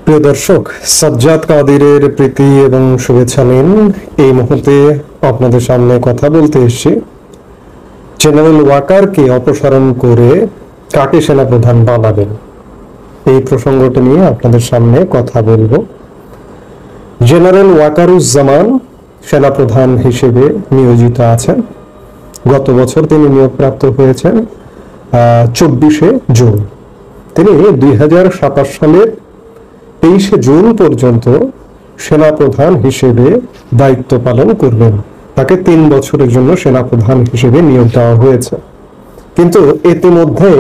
প্রিয় দর্শক, সাজ্জাদ কাদিরের প্রীতি এবং শুভেচ্ছা নিন। এই মুহূর্তে আপনাদের সামনে কথা বলতে এসেছি জেনারেল ওয়াকারকে অপসারণ করে কাকে সেনাপ্রধান বানাবেন, এই প্রসঙ্গটি নিয়ে আপনাদের সামনে কথা বলবো। জেনারেল ওয়াকারুজ্জামান সেনাপ্রধান হিসেবে নিয়োজিত আছেন। গত বছর তিনি নিয়োগপ্রাপ্ত হয়েছেন 24শে জুন। তিনি 2027 সালের 23শে জুন পর্যন্ত সেনাপ্রধান হিসেবে দায়িত্ব পালন করবেন। তাকে 3 বছরের জন্য সেনাপ্রধান হিসেবে নিয়োগ দেওয়া হয়েছে। কিন্তু ইতিমধ্যে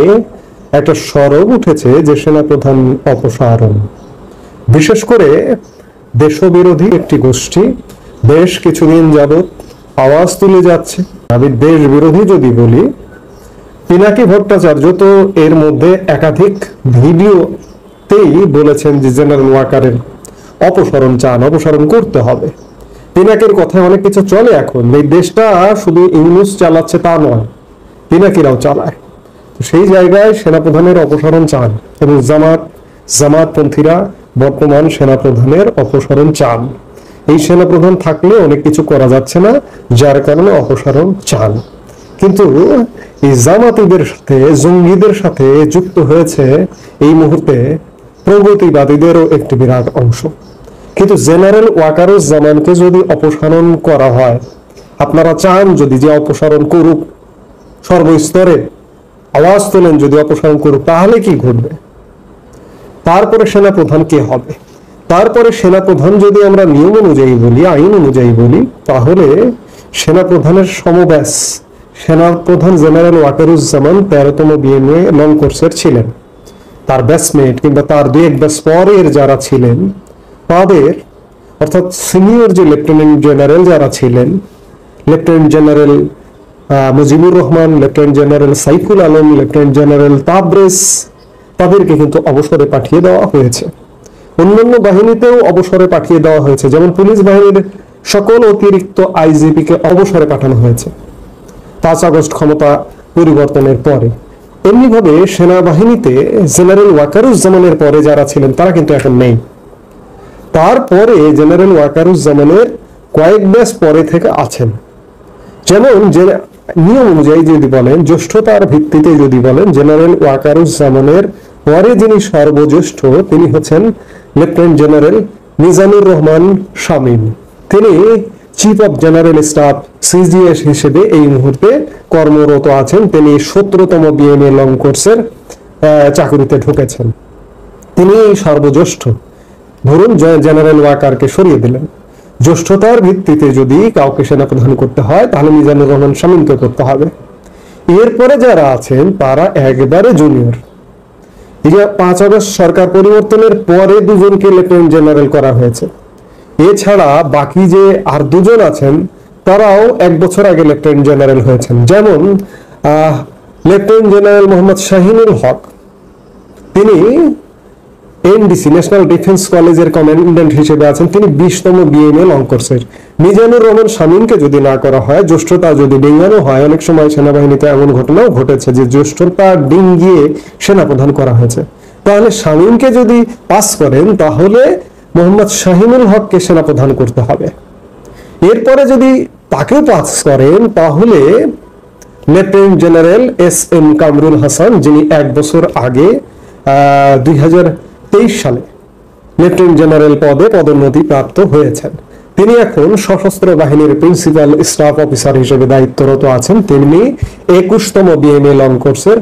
একটা সরব উঠেছে যে সেনাপ্রধান অপসারণ। বিশেষ করে দেশবিরোধী একটি গোষ্ঠী বেশ কিছুদিন যাবৎ আওয়াজ তুলে যাচ্ছে। আমি দেশ বিরোধী যদি বলি, পিনাকি ভট্টাচার্য তো এর মধ্যে একাধিক ভিডিওতেই বলেছেন যে জেনারেল ওয়াকারের অপসারণ চান, অপসারণ করতে হবে। পিনাকির কথায় অনেক কিছু চলে। এখন এই দেশটা শুধু ইউনূস চালাচ্ছে তা নয়, পিনাকিরাও চালায়। সেই জায়গায় সেনাপ্রধানের অপসারণ চান এবং জামাতপন্থীরা বর্তমান সেনাপ্রধানের অপসারণ চান। এই সেনাপ্রধান থাকলে অনেক কিছু করা যাচ্ছে না, যার কারণে অপসারণ চান। কিন্তু এই জামাতিদের সাথে, জঙ্গিদের সাথে যুক্ত হয়েছে এই মুহূর্তে প্রগতিবাদীদেরও একটি বিরাট অংশ। কিন্তু জেনারেল ওয়াকারুজ্জামানকে যদি অপসারণ করা হয়, আপনারা চান যদি যে অপসারণ করুক, সর্বস্তরে আওয়াজ তোলেন যদি অপসারণ করুক, তাহলে কি ঘটবে? তারপরে সেনাপ্রধান কে হবে? তারপরে সেনাপ্রধান যদি আমরা নিয়ম অনুযায়ী বলি, আইন অনুযায়ী বলি, তাহলে সেনাপ্রধানের সমব্যাস সেনাপ্রধান জেনারেল ওয়াকারুজ্জামান 13তম বিএমএ লং কোর্সের ছিলেন। তার ব্যাচমেট কিংবা তার 2-1 ব্যাচ পরের যারা ছিলেন তাদের, অর্থাৎ সিনিয়র যে লেফটেন্যান্ট জেনারেল যারা ছিলেন, lieutenant general Mujibur Rahman, lieutenant general Saiful Alam, lieutenant general Tabrez, তাদেরকে কিন্তু অবসরে পাঠিয়ে দেওয়া হয়েছে। অন্যান্য বাহিনীতেও অবসরে পাঠিয়ে দেওয়া হয়েছে, যেমন পুলিশ বাহিনীর সকল অতিরিক্ত আইজিপিকে অবসরে পাঠানো হয়েছে 5 আগস্ট ক্ষমতা পরিবর্তনের পরে। এমনিভাবে সেনাবাহিনীতে জেনারেল ওয়াকারুজ্জামানের পরে যারা ছিলেন তারা কিন্তু এখন নেই। তারপরে জেনারেল ওয়াকারুজ্জামানের কয়েক ব্যাচ পরে থেকে আছেন। যেমন যে নিয়ম অনুযায়ী যদি বলেন, জ্যেষ্ঠতার ভিত্তিতে যদি বলেন, জেনারেল ওয়াকারুজ্জামানের পরে যিনি সর্বজ্যেষ্ঠ তিনি হচ্ছেন লেফটেন্যান্ট জেনারেল মিজানুর রহমান শামীম। তিনি chief of general staff CGS হিসেবে এই মুহূর্তে কর্মরত আছেন। তিনি 17তম বিএমএ লং কোর্সের চাকরিতে ঢুকেছেন। তিনি সর্বজ্যেষ্ঠ। ধরুন জেনারেল ওয়াকারকে সরিয়ে দিলেন, জ্যেষ্ঠতার ভিত্তিতে যদি কাউকে সেনাপ্রধান করতে হয় তাহলে মিজানুর রহমান শামীমকে করতে হবে। এরপরে যারা আছেন তারা একবারে জুনিয়র। 5 আগস্ট সরকার পরিবর্তনের পরে 2জনকে লেফটেন্যান্ট জেনারেল করা হয়েছে। এছাড়া বাকি যে আর 2জন আছেন তারাও 1 বছর আগে লেফটেন্যান্ট জেনারেল হয়েছেন। যেমন লেফটেন্যান্ট জেনারেল মোহাম্মদ শাহিনুল হক, তিনি এনডিসি ন্যাশনাল ডিফেন্স কলেজের কমান্ড্যান্ট হিসেবে আছেন। তিনি 20তম বিএমএ লং কোর্সের। মিজানুর রহমান শামীমকে যদি না করা হয়, জ্যেষ্ঠতা যদি ডিঙ্গানো হয়, অনেক সময় সেনাবাহিনীতে এমন ঘটনাও ঘটেছে যে জ্যেষ্ঠতা ডিঙ্গিয়ে সেনাপ্রধান করা হয়েছে। তাহলে শামীমকে যদি পাস করেন তাহলে মোহাম্মদ শাহিনুল হককে সেনাপ্রধান করতে হবে। এরপরে যদি তাকেও পাস করেন তাহলে lieutenant general SM. Kamrul Hasan, যিনি 1 বছর আগে 2023 সালে লেফটেন্যান্ট জেনারেল পদে পদোন্নতি প্রাপ্ত হয়েছেন, তিনি এখন সশস্ত্র বাহিনীর প্রিন্সিপাল স্টাফ অফিসার হিসেবে দায়িত্বরত আছেন। তিনি 21তম বিএমএ লং কোর্সের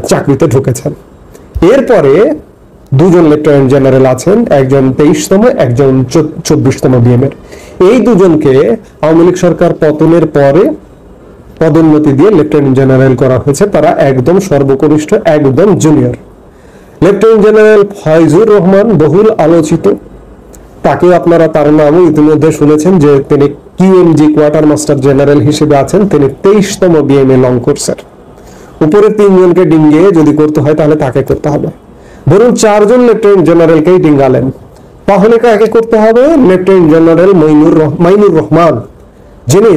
চাকরিতে ঢুকেছেন। এরপরে 2জন লেফটেন্যান্ট জেনারেল আছেন, একজন 23তম, একজন 24তম বিএমএ। এই 2জনকে আওয়ামী লীগ সরকার পতনের পরে পদোন্নতি দিয়ে লেফটেন্যান্ট জেনারেল করা হয়েছে। তারা একদম সর্বকনিষ্ঠ, একদম junior. Lieutenant general Foyzur Rahman বহুল আলোচিত, তাকে আপনারা তার নামও ইতিমধ্যে শুনেছেন যে তিনি কিউএমজি কোয়ার্টার মাস্টার জেনারেল হিসেবে আছেন। তিনি 23তম বিএমএ লং কোর্সের। উপরে 3জনকে ডিঙ্গিয়ে যদি করতে হয় তাহলে তাকে করতে হবে। ধরুন 4জন লেফটেন্যান্ট জেনারেলকেই ডিঙ্গালেন, তাহলে কাকে করতে হবে? লেফটেন্যান্ট জেনারেল মাইনুর রহমান, যিনি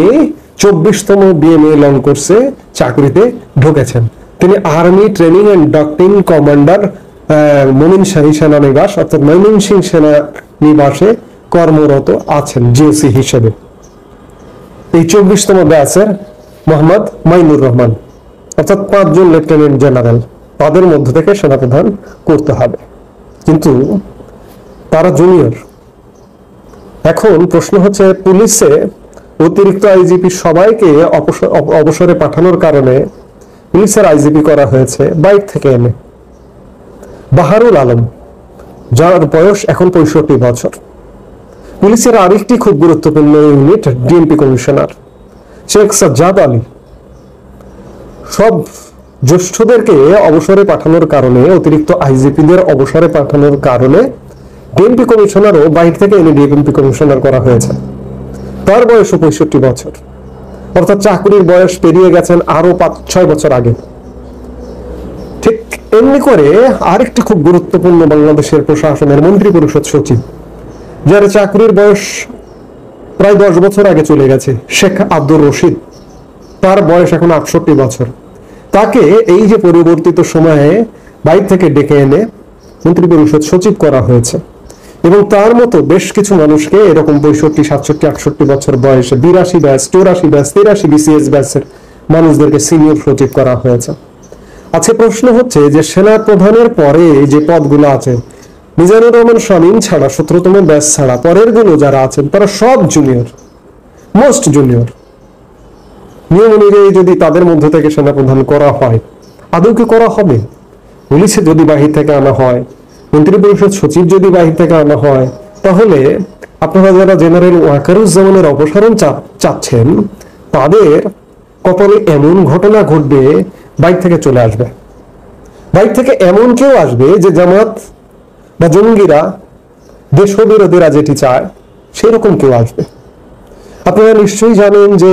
24তম বিএমএ লং কোর্সে চাকরিতে ঢুকেছেন। তিনি army training and doctrine commander Mominshahi সেনানিবাস অর্থাৎ ময়মনসিংহ সেনানিবাসে কর্মরত আছেন জিওসি হিসেবে। এই 24তম ব্যাচের মোহাম্মদ মাইনুর রহমান অর্থাৎ 5 জন লেফটেন্যান্ট জেনারেল, তাদের মধ্য থেকে সেনাপ্রধান করতে হবে, কিন্তু তারা জুনিয়র। এখন প্রশ্ন হচ্ছে, পুলিশে অতিরিক্ত আইজিপি সবাইকে অবসরে পাঠানোর কারণে পুলিশের আইজিপি করা হয়েছে বাইরে থেকে এনে বাহারুল আলম, যার বয়স এখন 65 বছর। পুলিশের আরেকটি খুব গুরুত্বপূর্ণ unit DMP commissioner Sheikh Sajjad Ali, সব জ্যেষ্ঠদেরকে অবসরে পাঠানোর কারণে, অতিরিক্ত আইজিপিদের অবসরে পাঠানোর কারণে ডিএমপি কমিশনারও বাইরে থেকে এনে ডিএমপি কমিশনার করা হয়েছে। তার বয়স 65 বছর, অর্থাৎ চাকরির বয়স পেরিয়ে গেছেন আরো 5-6 বছর আগে। ঠিক এমনি করে আরেকটি খুব গুরুত্বপূর্ণ বাংলাদেশের প্রশাসনের মন্ত্রী পরিষদ সচিব, যার চাকরির বয়স প্রায় 10 বছর আগে চলে গেছে, শেখ আব্দুর রশিদ, তার বয়স এখন 68 বছর। তাকে এই যে পরিবর্তিত সময়ে বাইরে থেকে ডেকে এনে মন্ত্রী পরিষদ সচিব করা হয়েছে, এবং তার মতো বেশ কিছু মানুষকে এরকম 65, 67, 68 বছর বয়সে 82 ব্যাচ, 84 ব্যাচ, 83 বিসিএস ব্যাচের মানুষদেরকে সিনিয়র সচিব করা হয়েছে। আচ্ছা, প্রশ্ন হচ্ছে যে সেনা প্রধানের পরে যে পদগুলো আছে, মিজানুর রহমান শামীম ছাড়া 17তম ব্যাচ ছাড়া পরের গুলো যারা আছেন তারা সব জুনিয়র, মোস্ট জুনিয়র। নিয়ম অনুযায়ী যদি তাদের মধ্য থেকে সেনাপ্রধান করা হয়, আদৌ কি করা হবে? পুলিশে যদি বাহির থেকে আনা হয়, মন্ত্রী পরিষদ সচিব যদি বাহির থেকে আনা হয়, তাহলে আপনারা যারা জেনারেল ওয়াকারুজ্জামানের অপসারণ চাচ্ছেন, তাদের কপালে এমন ঘটনা ঘটবে, বাইরে থেকে চলে আসবে। বাইরে থেকে এমন কেউ আসবে যে জামাত বা জঙ্গিরা, দেশবিরোধীরা যেটি চায় সেরকম কেউ আসবে। আপনারা নিশ্চয়ই জানেন যে,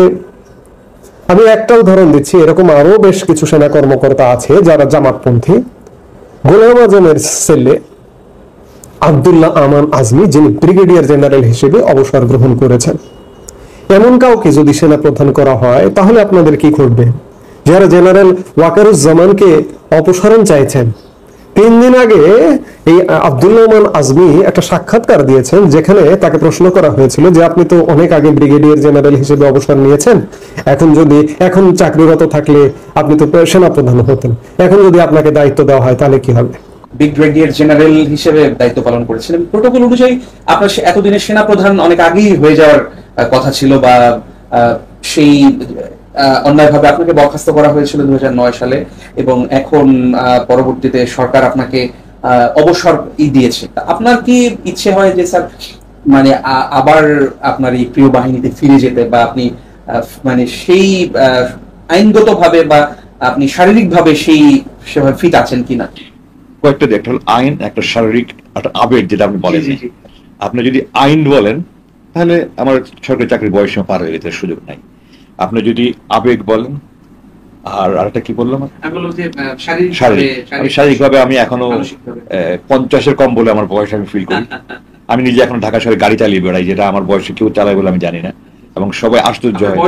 আমি একটা উদাহরণ দিচ্ছি, এরকম আরো বেশ কিছু সেনা কর্মকর্তা আছে যারা জামাতপন্থী। গোলাম আজমের ছেলে আব্দুল্লাহ আমান আজমি, যিনি ব্রিগেডিয়ার জেনারেল হিসেবে অবসর গ্রহণ করেছেন, এমন কাউকে যদি সেনা প্রধান করা হয়, তাহলে আপনাদের কি ঘটবে? যারা জেনারেল ওয়াকারুজ্জামানকে অপসারণ চাইছেন, 3 দিন আগে এই আব্দুল্লাহ আমান আজমি একটা সাক্ষাৎকার দিয়েছেন, যেখানে তাকে প্রশ্ন করা হয়েছিল যে আপনি তো অনেক আগে ব্রিগেডিয়ার জেনারেল হিসেবে অবসর নিয়েছেন, এখন চাকরিরত থাকলে আপনি তো সেনাপ্রধান হতেন, এখন যদি আপনাকে দায়িত্ব দেওয়া হয় তাহলে কি হবে? ব্রিগেডিয়ার জেনারেল হিসেবে দায়িত্ব পালন করেছিলেন। প্রোটোকল অনুযায়ী আপনার এতদিনের সেনাপ্রধান অনেক আগেই হয়ে যাওয়ার কথা ছিল, বা সেই অন্যায়ভাবে আপনাকে বরখাস্ত করা হয়েছিল 2009 সালে, এবং এখন পরবর্তীতে সরকার আপনাকে অবসর দিয়েছে। আপনার কি ইচ্ছে হয় যে স্যার, মানে আবার আপনার এই প্রিয় বাহিনীতে ফিরে যেতে, বা আপনি মানে সেই আইনগতভাবে বা আপনি শারীরিকভাবে সেভাবে ফিট আছেন কিনা? কয়েকটা, একটা হল আইন, একটা শারীরিক, একটা আবেগ, যেটা আপনি বলেন। আপনি যদি আইন বলেন তাহলে আমার সরকারি চাকরির বয়সীমা পার হয়ে যেতে সুযোগ নাই। আপনি যদি আবেগ বলেন, আর আরেকটা কি বললাম, শারীরিকভাবে আমি এখনো 50-এর কম বলে আমার বয়স আমি ফিল করি। আমি নিজে এখন ঢাকা শহরে গাড়ি চালিয়ে বেড়াই, যেটা আমার বয়সে কেউ চালায় বলে আমি জানি না, এবং সবাই আশ্চর্য হয়।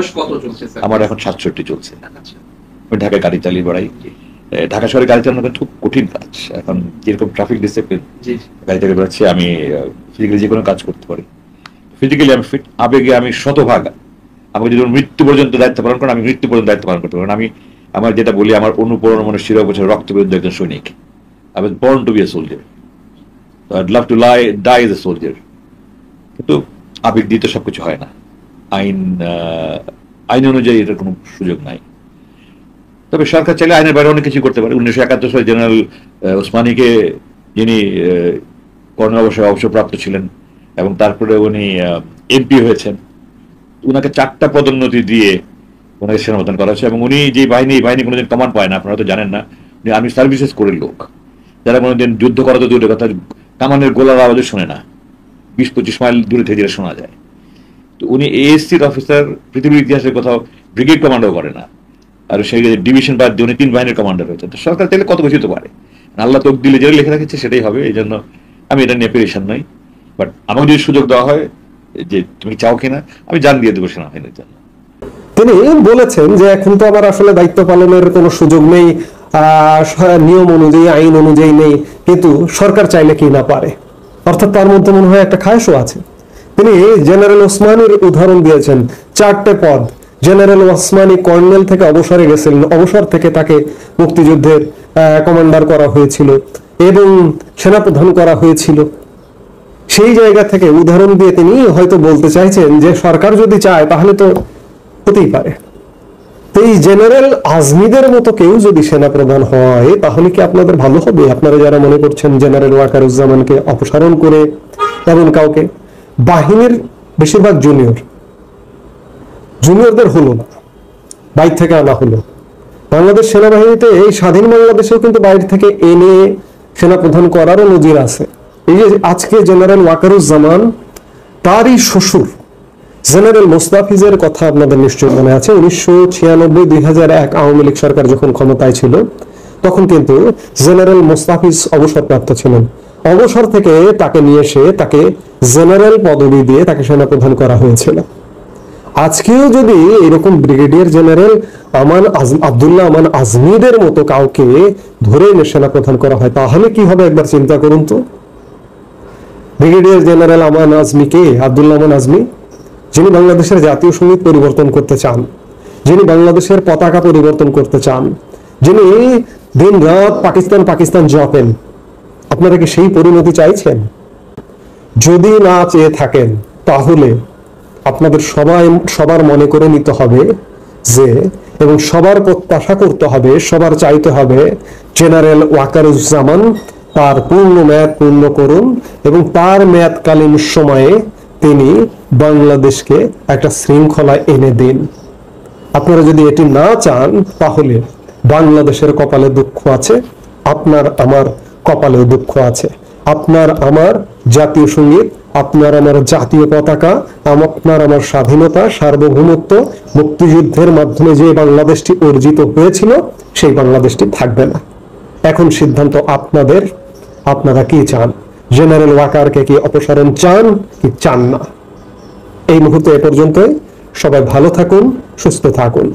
আমার এখন 67 চলছে। আমি ঢাকায় গাড়ি চালিয়ে বেড়াই। ঢাকা শহরে গাড়ি চালানো খুব কঠিন কাজ। এখন যেরকম ট্রাফিক ডিসিপ্লিন, গাড়ি চালিয়ে বেড়াচ্ছি, আমি ফিজিক্যালি যে কোনো কাজ করতে পারি। ফিজিক্যালি আমি ফিট, আবেগে আমি শতভাগ। আমাকে যদি মৃত্যু পর্যন্ত দায়িত্ব পালন করেন, আমি মৃত্যু পর্যন্ত দায়িত্ব পালন করতে পারি। আমি আমার যেটা বলি, আমার অনুপ্রেরণা মনে শিরা বছর রক্ত বিরুদ্ধে একজন সৈনিক। I was born to be a soldier, I'd love to die as a soldier. কিন্তু আবেগ দিয়ে তো সবকিছু হয় না। আইন অনুযায়ী এটার কোনো সুযোগ নাই। তবে সরকার চাইলে আইনের বাইরে অনেক কিছু করতে পারে। 1971 সালে জেনারেল ওসমানীকে, যিনি কর্নেল অবসরপ্রাপ্ত ছিলেন এবং তারপরে উনি এমপি হয়েছেন, উনাকে 4টা পদোন্নতি দিয়ে ওনাকে সেনাপ্রধান করা হয়েছে। এবং উনি যে বাহিনী কোনোদিন কমান্ড পায় না, আপনারা তো জানেন না। উনি আর্মি সার্ভিসেস করে লোক, যারা কোনোদিন যুদ্ধ করা তো দূরের কথা, কামানের গোলার আওয়াজও শোনে না, 20-25 মাইল দূরে থেকে যেটা শোনা যায়। তো উনি এএসসির অফিসার, পৃথিবীর ইতিহাসের কোথাও ব্রিগেড কমান্ডার করে না, আর সেই ডিভিশন বাদ দিয়ে উনি 3 বাহিনীর কমান্ডার হয়েছে। তো সরকার চাইলে কত কিছু হতে পারে, আল্লাহ তোক দিলে যেটা লিখে রাখছে সেটাই হবে। এই জন্য আমি এটা নিয়ে পেরেশান নই। বাট আমাকে যদি সুযোগ দেওয়া হয় যে তুমি চাও কিনা, আমি জান দিয়ে দেবো সেনাবাহিনীর জন্য। তিনি বলেছেন যে এখন তো আমার আসলে দায়িত্ব পালনের কোনো সুযোগ নেই, নিয়ম অনুযায়ী, আইন অনুযায়ী নেই, কিন্তু সরকার চাইলে কি না পারে। অর্থাৎ তার মধ্যে মনে হয় একটা খায়েশও আছে। তিনি জেনারেল ওসমানীর উদাহরণ দিয়েছেন, 4টে পদ। জেনারেল ওসমানী কর্নেল থেকে অবসরে গেছিলেন, অবসর থেকে তাকে মুক্তিযুদ্ধের কমান্ডার করা হয়েছিল এবং সেনাপ্রধান করা হয়েছিল। সেই জায়গা থেকে উদাহরণ দিয়ে তিনি হয়তো বলতে চাইছেন যে সরকার যদি চায় তাহলে তো হতেই পারে। তো এই জেনারেল আজমিদের মতো কেউ যদি সেনাপ্রধান হয় তাহলে কি আপনাদের ভালো হবে? আপনারা যারা মনে করছেন জেনারেল ওয়াকারুজ্জামানকে অপসারণ করে এমন কাউকে, বাহিনীর বেশিরভাগ জুনিয়রদের হলো না, বাইরে থেকে আনা হলো। বাংলাদেশ সেনাবাহিনীতে এই স্বাধীন বাংলাদেশেও কিন্তু বাইরে থেকে এনে সেনাপ্রধান করারও নজির আছে। এই যে আজকে জেনারেল ওয়াকারুজ্জামান, তারই শ্বশুর জেনারেল মোস্তাফিজের কথা আপনাদের নিশ্চয়ই মনে আছে। 1996-2001 আওয়ামী লীগ সরকার যখন ক্ষমতায় ছিল তখন কিন্তু জেনারেল মোস্তাফিজ অবসরপ্রাপ্ত ছিলেন। অবসর থেকে তাকে নিয়ে এসে তাকে জেনারেল পদবি দিয়ে তাকে সেনাপ্রধান করা হয়েছিল। আজকেও যদি এরকম ব্রিগেডিয়ার জেনারেল আব্দুল্লাহ আমান আজমিদের মতো কাউকে ধরে এনে সেনাপ্রধান করা হয় তাহলে কি হবে একবার চিন্তা করুন তো। ব্রিগেডিয়ার জেনারেল আমান আজমি কে? আব্দুল্লাহ আমান আজমি, যিনি বাংলাদেশের জাতীয় সঙ্গীত পরিবর্তন করতে চান, যিনি বাংলাদেশের পতাকা পরিবর্তন করতে চান, যিনি দিন রাত পাকিস্তান পাকিস্তান জপেন। আপনারা কি সেই পরিণতি চাইছেন? যদি না চেয়ে থাকেন তাহলে আপনাদের সবার মনে করে নিতে হবে যে, এবং সবার প্রত্যাশা করতে হবে, সবার চাইতে হবে জেনারেল ওয়াকারুজ্জামান তার পূর্ণ মেয়াদ পূর্ণ করুন এবং তার মেয়াদকালীন সময়ে তিনি বাংলাদেশকে একটা শৃঙ্খলা এনে দিন। আপনারা যদি এটি না চান তাহলে বাংলাদেশের কপালে দুঃখ আছে, আপনার আমার কপালেও দুঃখ আছে। আপনার আমার জাতীয় সঙ্গীত, আপনার আমার জাতীয় পতাকা, আপনার আমার স্বাধীনতা, সার্বভৌমত্ব, মুক্তিযুদ্ধের মাধ্যমে যে বাংলাদেশটি অর্জিত হয়েছিল সেই বাংলাদেশটি থাকবে না। এখন সিদ্ধান্ত আপনাদের, আপনারা কি চান? জেনারেল ওয়াকারকে কি অপসারণ চান কি চান না? এই মুহূর্তে এ পর্যন্তই। সবাই ভালো থাকুন, সুস্থ থাকুন।